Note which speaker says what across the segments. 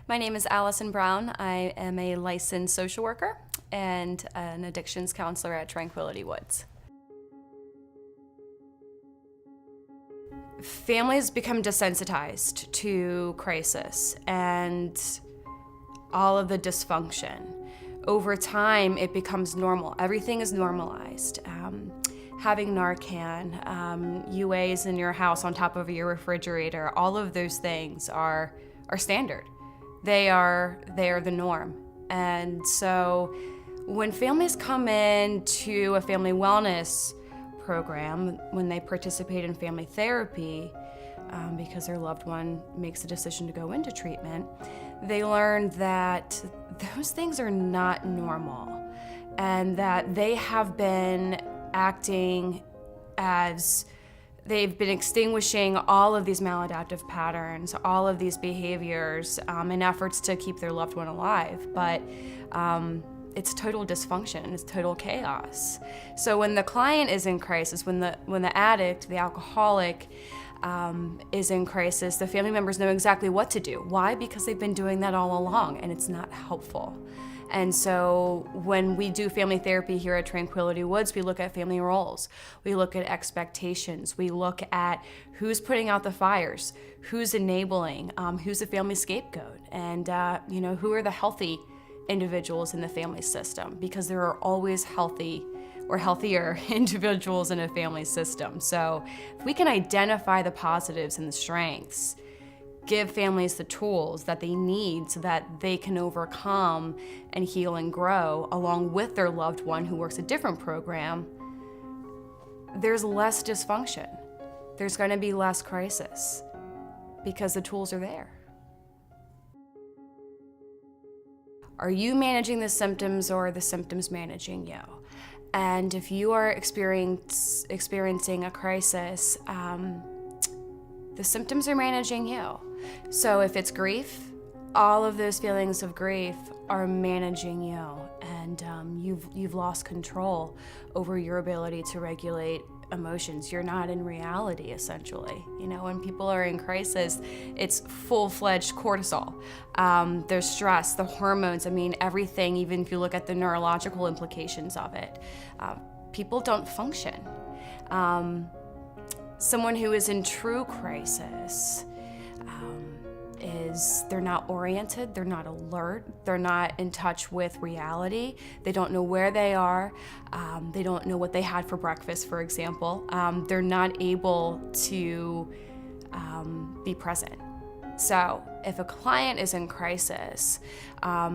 Speaker 1: My name is Allison Brown. I am a licensed social worker and an addictions counselor at Tranquility Woods. Families become desensitized to crisis and all of the dysfunction. Over time, it becomes normal. Everything is normalized. Having Narcan, UAs in your house on top of your refrigerator, all of those things are standard. They are the norm. And so when families come into a family wellness program, when they participate in family therapy, because their loved one makes the decision to go into treatment, they learn that those things are not normal and that they have been acting as they've been extinguishing all of these maladaptive patterns, all of these behaviors in efforts to keep their loved one alive. But it's total dysfunction, it's total chaos. So when the client is in crisis, when the addict, the alcoholic, is in crisis, the family members know exactly what to do. Why? Because they've been doing that all along, and it's not helpful. And so when we do family therapy here at Tranquility Woods, we look at family roles, we look at expectations, we look at who's putting out the fires, who's enabling, who's the family scapegoat, and who are the healthy individuals in the family system, because there are always healthy or healthier individuals in a family system. So if we can identify the positives and the strengths, give families the tools that they need so that they can overcome and heal and grow along with their loved one who works a different program, there's less dysfunction. There's going to be less crisis because the tools are there. Are you managing the symptoms or are the symptoms managing you? And if you are experiencing a crisis, the symptoms are managing you. So if it's grief, all of those feelings of grief are managing you, and you've lost control over your ability to regulate emotions. You're not in reality, essentially. When people are in crisis, it's full-fledged cortisol. There's stress, the hormones, everything, even if you look at the neurological implications of it. People don't function. Someone who is in true crisis they're not oriented, they're not alert, they're not in touch with reality, they don't know where they are, they don't know what they had for breakfast, for example. They're not able to be present. So if a client is in crisis,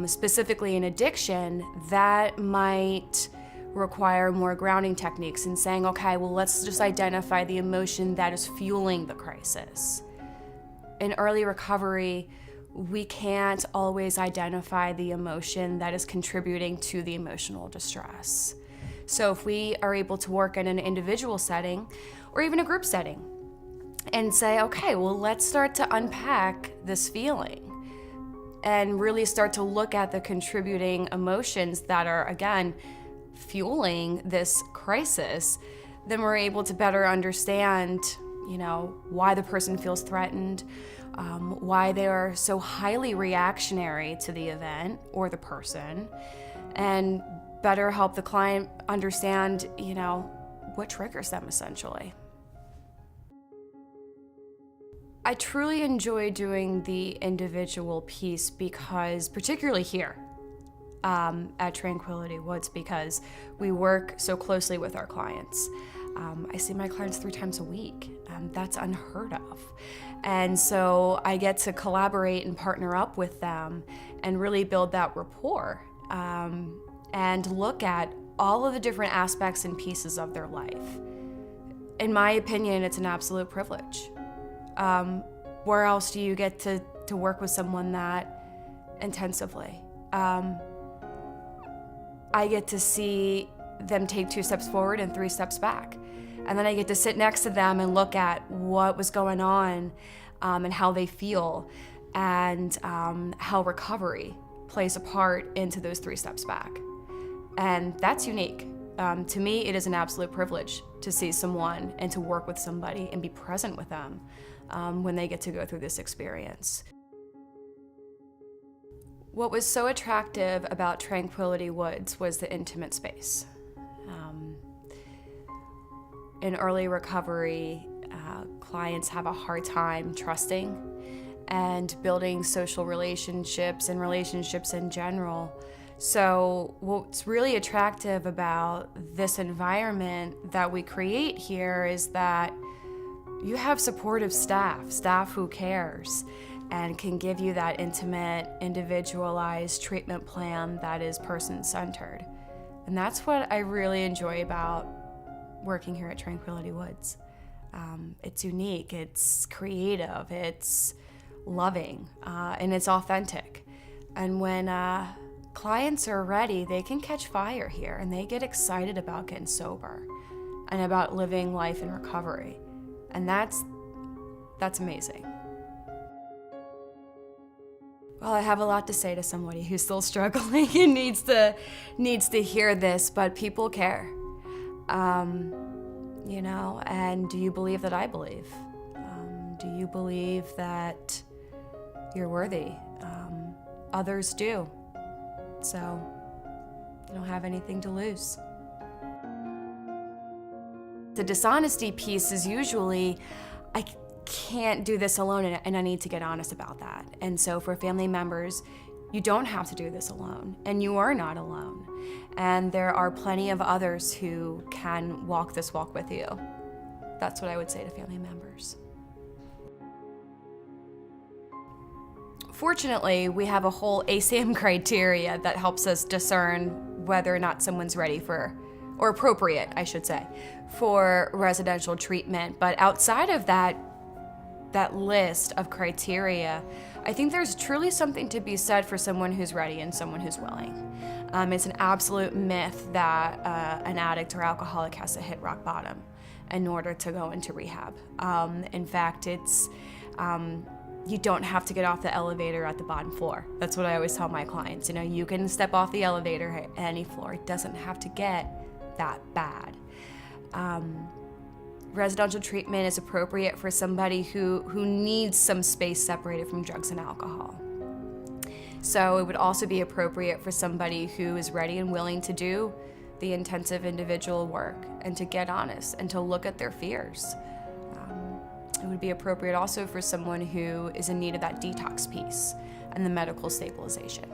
Speaker 1: specifically in addiction, that might require more grounding techniques and saying, okay, well, let's just identify the emotion that is fueling the crisis. In early recovery, we can't always identify the emotion that is contributing to the emotional distress. So if we are able to work in an individual setting or even a group setting and say, okay, well, let's start to unpack this feeling and really start to look at the contributing emotions that are, again, fueling this crisis, then we're able to better understand why the person feels threatened, why they are so highly reactionary to the event or the person, and better help the client understand, what triggers them, essentially. I truly enjoy doing the individual piece because, particularly here at Tranquility Woods, because we work so closely with our clients. I see my clients 3 times a week. That's unheard of. And so I get to collaborate and partner up with them and really build that rapport and look at all of the different aspects and pieces of their life. In my opinion, it's an absolute privilege. Where else do you get to work with someone that intensively? I get to see them take 2 steps forward and 3 steps back. And then I get to sit next to them and look at what was going on and how they feel and how recovery plays a part into those 3 steps back. And that's unique. To me, it is an absolute privilege to see someone and to work with somebody and be present with them when they get to go through this experience. What was so attractive about Tranquility Woods was the intimate space. In early recovery, clients have a hard time trusting and building social relationships and relationships in general. So what's really attractive about this environment that we create here is that you have supportive staff who cares and can give you that intimate, individualized treatment plan that is person-centered. And that's what I really enjoy about working here at Tranquility Woods. It's unique, it's creative, it's loving, and it's authentic. And when clients are ready, they can catch fire here and they get excited about getting sober and about living life in recovery. And that's amazing. Well, I have a lot to say to somebody who's still struggling and needs to hear this, but people care. And do you believe that I believe? Do you believe that you're worthy? Others do. So you don't have anything to lose. The dishonesty piece is usually, I can't do this alone, and I need to get honest about that. And so for family members, you don't have to do this alone, and you are not alone. And there are plenty of others who can walk this walk with you. That's what I would say to family members. Fortunately, we have a whole ASAM criteria that helps us discern whether or not someone's ready for, or appropriate, I should say, for residential treatment. But outside of that list of criteria, I think there's truly something to be said for someone who's ready and someone who's willing. It's an absolute myth that an addict or alcoholic has to hit rock bottom in order to go into rehab. In fact, it's you don't have to get off the elevator at the bottom floor. That's what I always tell my clients. You can step off the elevator at any floor. It doesn't have to get that bad. Residential treatment is appropriate for somebody who needs some space separated from drugs and alcohol. So it would also be appropriate for somebody who is ready and willing to do the intensive individual work and to get honest and to look at their fears. It would be appropriate also for someone who is in need of that detox piece and the medical stabilization.